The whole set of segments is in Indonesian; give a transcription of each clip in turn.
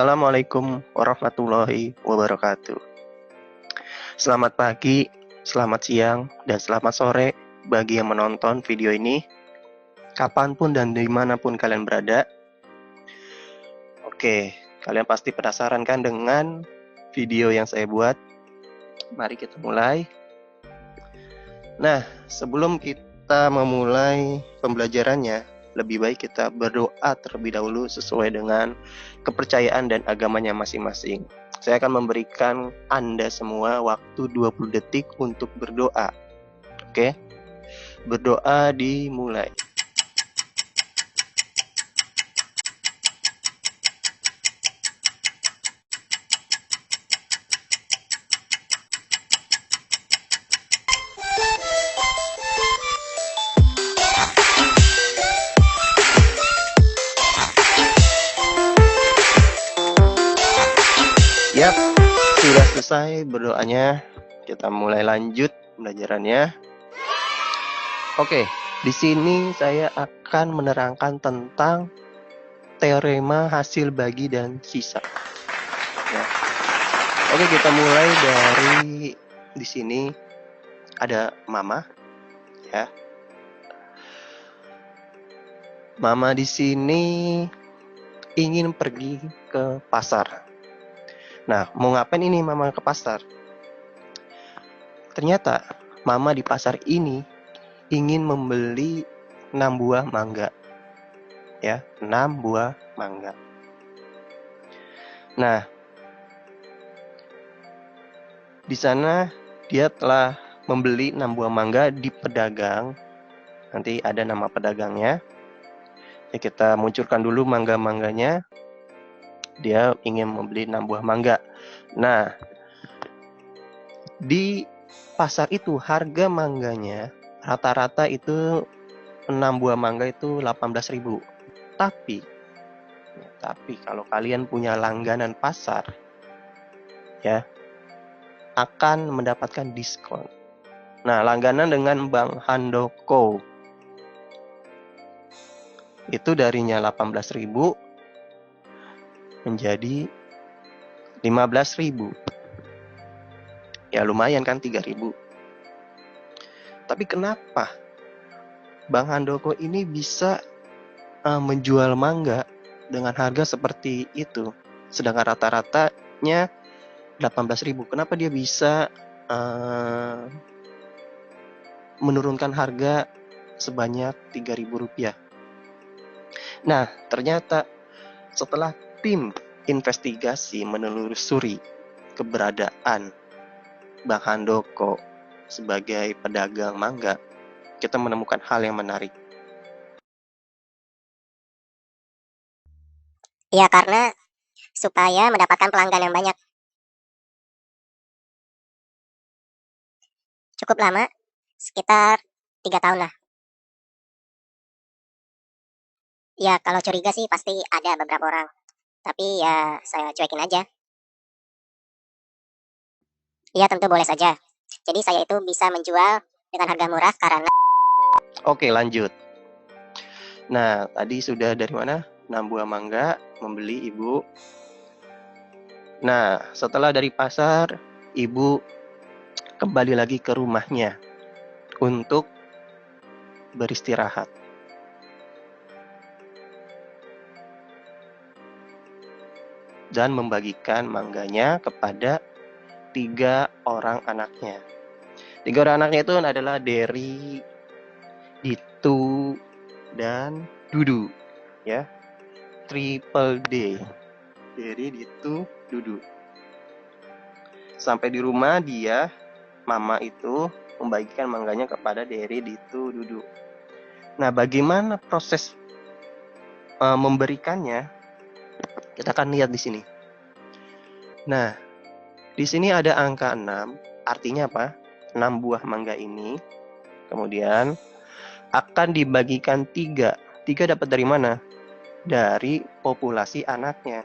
Assalamualaikum warahmatullahi wabarakatuh. Selamat pagi, selamat siang, dan selamat sore bagi yang menonton video ini, kapanpun dan dimanapun kalian berada. Oke, kalian pasti penasaran kan dengan video yang saya buat? Mari kita mulai. Nah, sebelum kita memulai pembelajarannya, lebih baik kita berdoa terlebih dahulu sesuai dengan kepercayaan dan agamanya masing-masing. Saya akan memberikan Anda semua waktu 20 detik untuk berdoa. Oke? Berdoa dimulai. Yap, sudah selesai berdoanya. Kita mulai lanjut pembelajarannya. Oke, di sini saya akan menerangkan tentang teorema hasil bagi dan sisa. Ya. Oke, kita mulai dari di sini ada Mama, ya. Mama di sini ingin pergi ke pasar. Nah, mau ngapain ini Mama ke pasar? Ternyata Mama di pasar ini ingin membeli 6 buah mangga. Ya, 6 buah mangga. Nah, di sana dia telah membeli 6 buah mangga di pedagang. Nanti ada nama pedagangnya. Ya, kita munculkan dulu mangga-mangganya. Dia ingin membeli 6 buah mangga. Nah, di pasar itu harga mangganya rata-rata itu 6 buah mangga itu 18.000. Tapi kalau kalian punya langganan pasar, ya, akan mendapatkan diskon. Nah, langganan dengan Bank Handoko itu darinya 18.000 menjadi 15.000. Ya lumayan kan, 3.000. Tapi kenapa Bank Handoko ini bisa menjual mangga dengan harga seperti itu, sedangkan rata-ratanya 18.000? Kenapa dia bisa menurunkan harga sebanyak 3.000 rupiah? Nah, ternyata setelah tim investigasi menelusuri keberadaan Bank Handoko sebagai pedagang mangga, kita menemukan hal yang menarik. Ya, karena supaya mendapatkan pelanggan yang banyak. Cukup lama, sekitar 3 tahun lah. Ya, kalau curiga sih pasti ada beberapa orang. Tapi ya saya cuekin aja. Ya, tentu boleh saja. Jadi saya itu bisa menjual dengan harga murah karena... Oke, lanjut. Nah, tadi sudah dari mana? 6 buah mangga membeli ibu. Nah, setelah dari pasar, ibu kembali lagi ke rumahnya untuk beristirahat. Dan membagikan mangganya kepada 3 orang anaknya. 3 orang anaknya itu adalah Derry, Ditu, dan Dudu, ya. Triple D. Derry, Ditu, Dudu. Sampai di rumah dia, Mama itu membagikan mangganya kepada Derry, Ditu, Dudu. Nah, bagaimana proses memberikannya? Kita akan lihat di sini. Nah, di sini ada angka 6, artinya apa? 6 buah mangga ini kemudian akan dibagikan 3. 3 dapat dari mana? Dari populasi anaknya.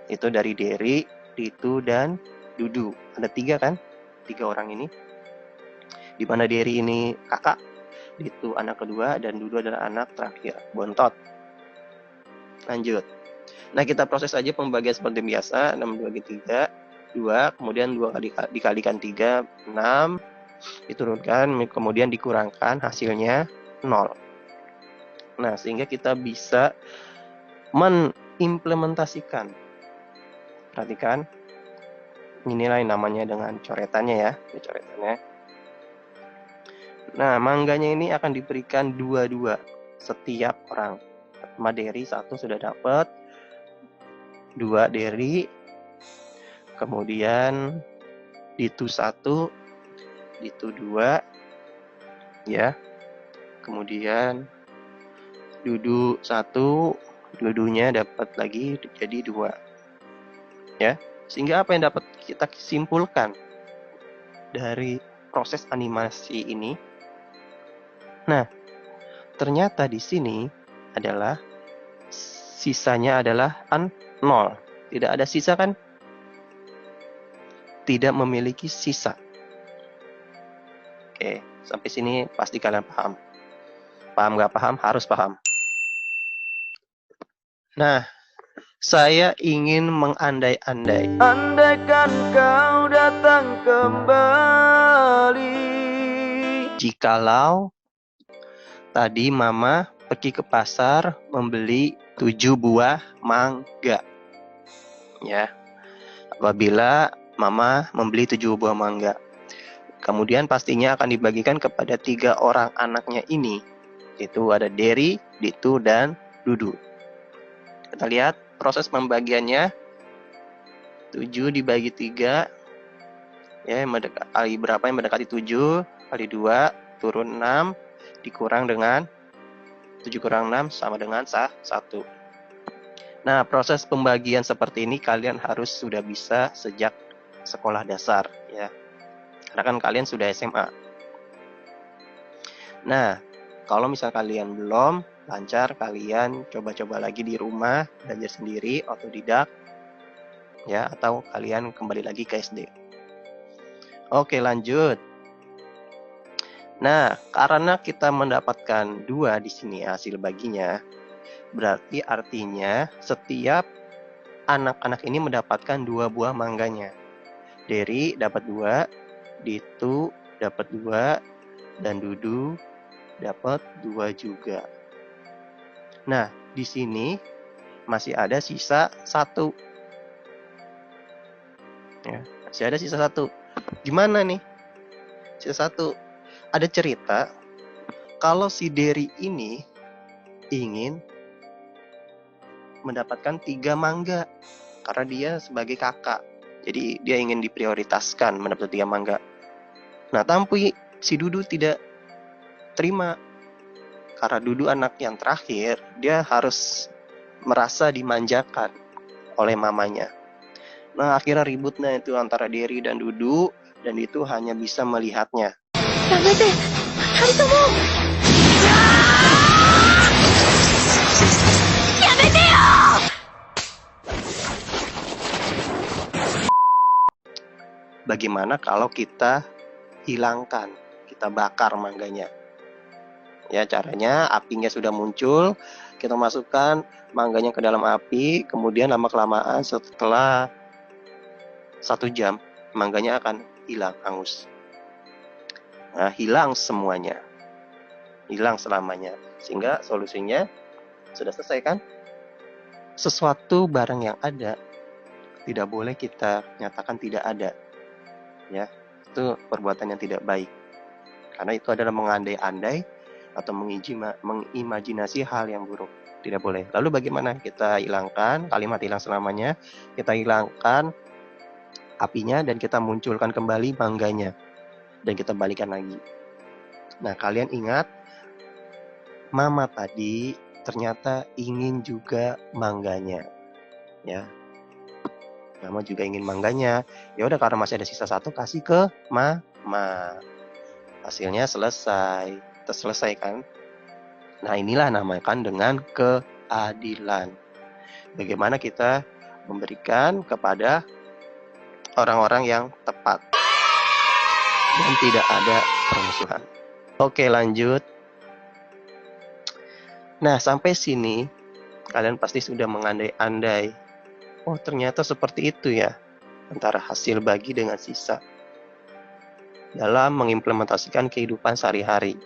Itu dari Derry, Ditu, dan Dudu. Ada 3 kan? 3 orang ini. Di mana Derry ini kakak, Ditu anak kedua, dan Dudu adalah anak terakhir, bontot. Lanjut. Nah, kita proses aja pembagian seperti biasa. 6 dibagi 3, 2. Kemudian 2 kali dikalikan 3, 6. Diturunkan, kemudian dikurangkan, hasilnya 0. Nah, sehingga kita bisa mengimplementasikan. Perhatikan, inilah namanya dengan coretannya ya, coretannya. Nah, mangganya ini akan diberikan 2 setiap orang. Pertama Derry 1 sudah dapat, 2 Derry, kemudian Ditu 1, Ditu 2, ya. Kemudian Dudu 1, Dudunya dapat lagi jadi 2. Ya. Sehingga apa yang dapat kita simpulkan dari proses animasi ini? Nah, ternyata di sini adalah sisanya adalah 0. Tidak ada sisa kan? Tidak memiliki sisa. Oke, sampai sini pasti kalian paham. Paham nggak paham? Harus paham. Nah, saya ingin mengandai-andai. Andaikan kau datang kembali. Jikalau tadi Mama pergi ke pasar membeli 7 buah mangga. Ya. Apabila Mama membeli 7 buah mangga, kemudian pastinya akan dibagikan kepada 3 orang anaknya ini. Itu ada Derry, Ditu, dan Dudu. Kita lihat proses pembagiannya. 7 dibagi 3. Ya, kali berapa yang mendekati 7? Kali 2, turun 6. Dikurang dengan 7 kurang 6 sama dengan 1. Nah, proses pembagian seperti ini kalian harus sudah bisa sejak sekolah dasar, ya. Karena kan kalian sudah SMA. Nah, kalau misal kalian belum lancar, kalian coba-coba lagi di rumah, belajar sendiri, otodidak, ya, atau kalian kembali lagi ke SD. Oke, lanjut. Nah, karena kita mendapatkan 2 di sini hasil baginya, berarti artinya setiap anak-anak ini mendapatkan 2 buah mangganya. Derry dapat 2, Ditu dapat 2, dan Dudu dapat 2 juga. Nah, di sini masih ada sisa 1. Ya, masih ada sisa 1. Gimana nih? Sisa 1. Ada cerita kalau si Derry ini ingin mendapatkan 3 mangga karena dia sebagai kakak. Jadi dia ingin diprioritaskan mendapat 3 mangga. Nah, tapi si Dudu tidak terima. Karena Dudu anak yang terakhir, dia harus merasa dimanjakan oleh mamanya. Nah, akhirnya ributnya itu antara Derry dan Dudu, dan itu hanya bisa melihatnya. Bagaimana kalau kita hilangkan, kita bakar mangganya? Ya, caranya apinya sudah muncul, kita masukkan mangganya ke dalam api, kemudian lama-kelamaan setelah 1 jam, mangganya akan hilang, hangus. Nah, hilang semuanya. Hilang selamanya. Sehingga solusinya sudah selesai kan? Sesuatu barang yang ada tidak boleh kita nyatakan tidak ada. Ya, itu perbuatan yang tidak baik. Karena itu adalah mengandai-andai atau mengimajinasi hal yang buruk. Tidak boleh. Lalu bagaimana kita hilangkan kalimat hilang selamanya? Kita hilangkan apinya dan kita munculkan kembali mangganya. Dan kita balikan lagi. Nah, kalian ingat, Mama tadi ternyata ingin juga mangganya. Ya. Mama juga ingin mangganya. Ya udah, karena masih ada sisa 1, kasih ke Mama. Hasilnya selesai. Terselesai kan? Nah, inilah namakan dengan keadilan. Bagaimana kita memberikan kepada orang-orang yang tepat dan tidak ada permusuhan. Oke, lanjut. Nah, sampai sini Kalian pasti sudah mengandai-andai. Oh, ternyata seperti itu ya, antara hasil bagi dengan sisa dalam mengimplementasikan kehidupan sehari-hari.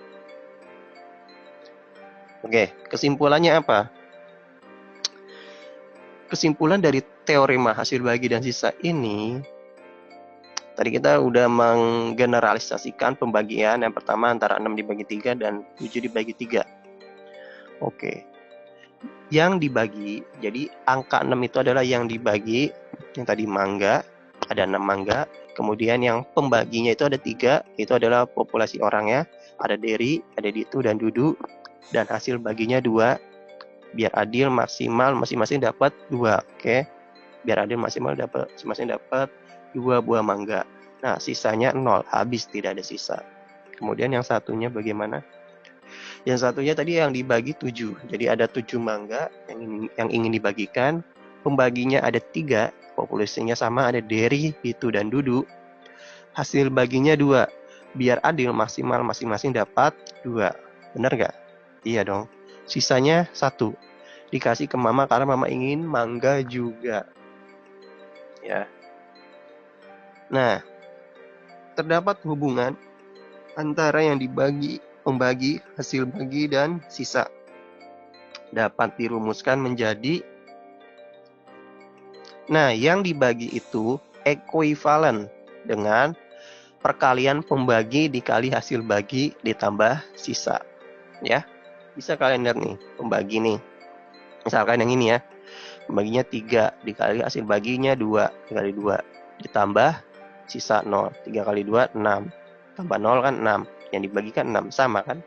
Oke, kesimpulannya apa? Kesimpulan dari teorema hasil bagi dan sisa ini, tadi kita udah menggeneralisasikan pembagian yang pertama antara 6 dibagi 3 dan 7 dibagi 3. Oke. Yang dibagi, jadi angka 6 itu adalah yang dibagi, yang tadi mangga, ada 6 mangga. Kemudian yang pembaginya itu ada 3, itu adalah populasi orangnya, ada Dery, ada Ditu, dan Dudu. Dan hasil baginya 2, biar adil maksimal masing-masing dapat 2, oke? Biar adil maksimal dapat masing-masing dapat 2 buah mangga. Nah, sisanya 0, habis, tidak ada sisa. Kemudian yang satunya bagaimana? Yang satunya tadi yang dibagi 7. Jadi ada 7 mangga yang ingin dibagikan. Pembaginya ada 3, populasinya sama, ada Dery, Ditu, dan Dudu. Hasil baginya 2. Biar adil maksimal masing-masing dapat 2. Benar nggak? Iya dong. Sisanya 1. Dikasih ke mama karena mama ingin mangga juga. Ya. Nah, terdapat hubungan antara yang dibagi, pembagi, hasil bagi, dan sisa. Dapat dirumuskan menjadi, nah, yang dibagi itu ekuivalen dengan perkalian pembagi dikali hasil bagi ditambah sisa. Ya, bisa kalian lihat nih, pembagi nih. Misalkan yang ini ya, pembaginya 3, dikali hasil baginya 2, dikali 2, ditambah sisa 0, 3 kali 2, 6, tambah 0 kan 6, yang dibagikan 6, sama kan?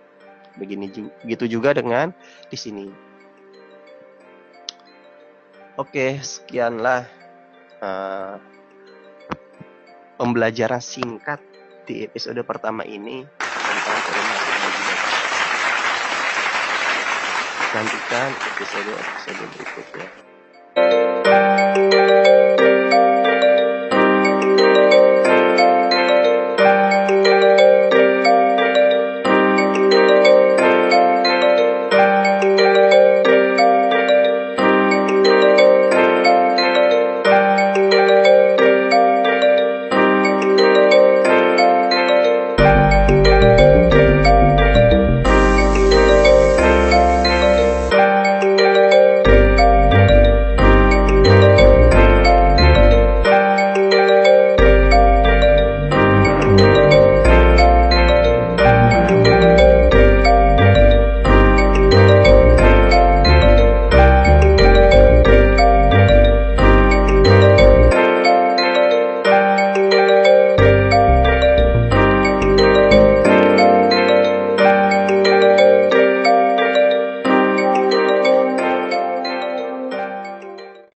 Begitu juga dengan di sini. Oke, sekianlah pembelajaran singkat di episode pertama ini tentang teorema hasil bagi. Nantikan episode berikutnya.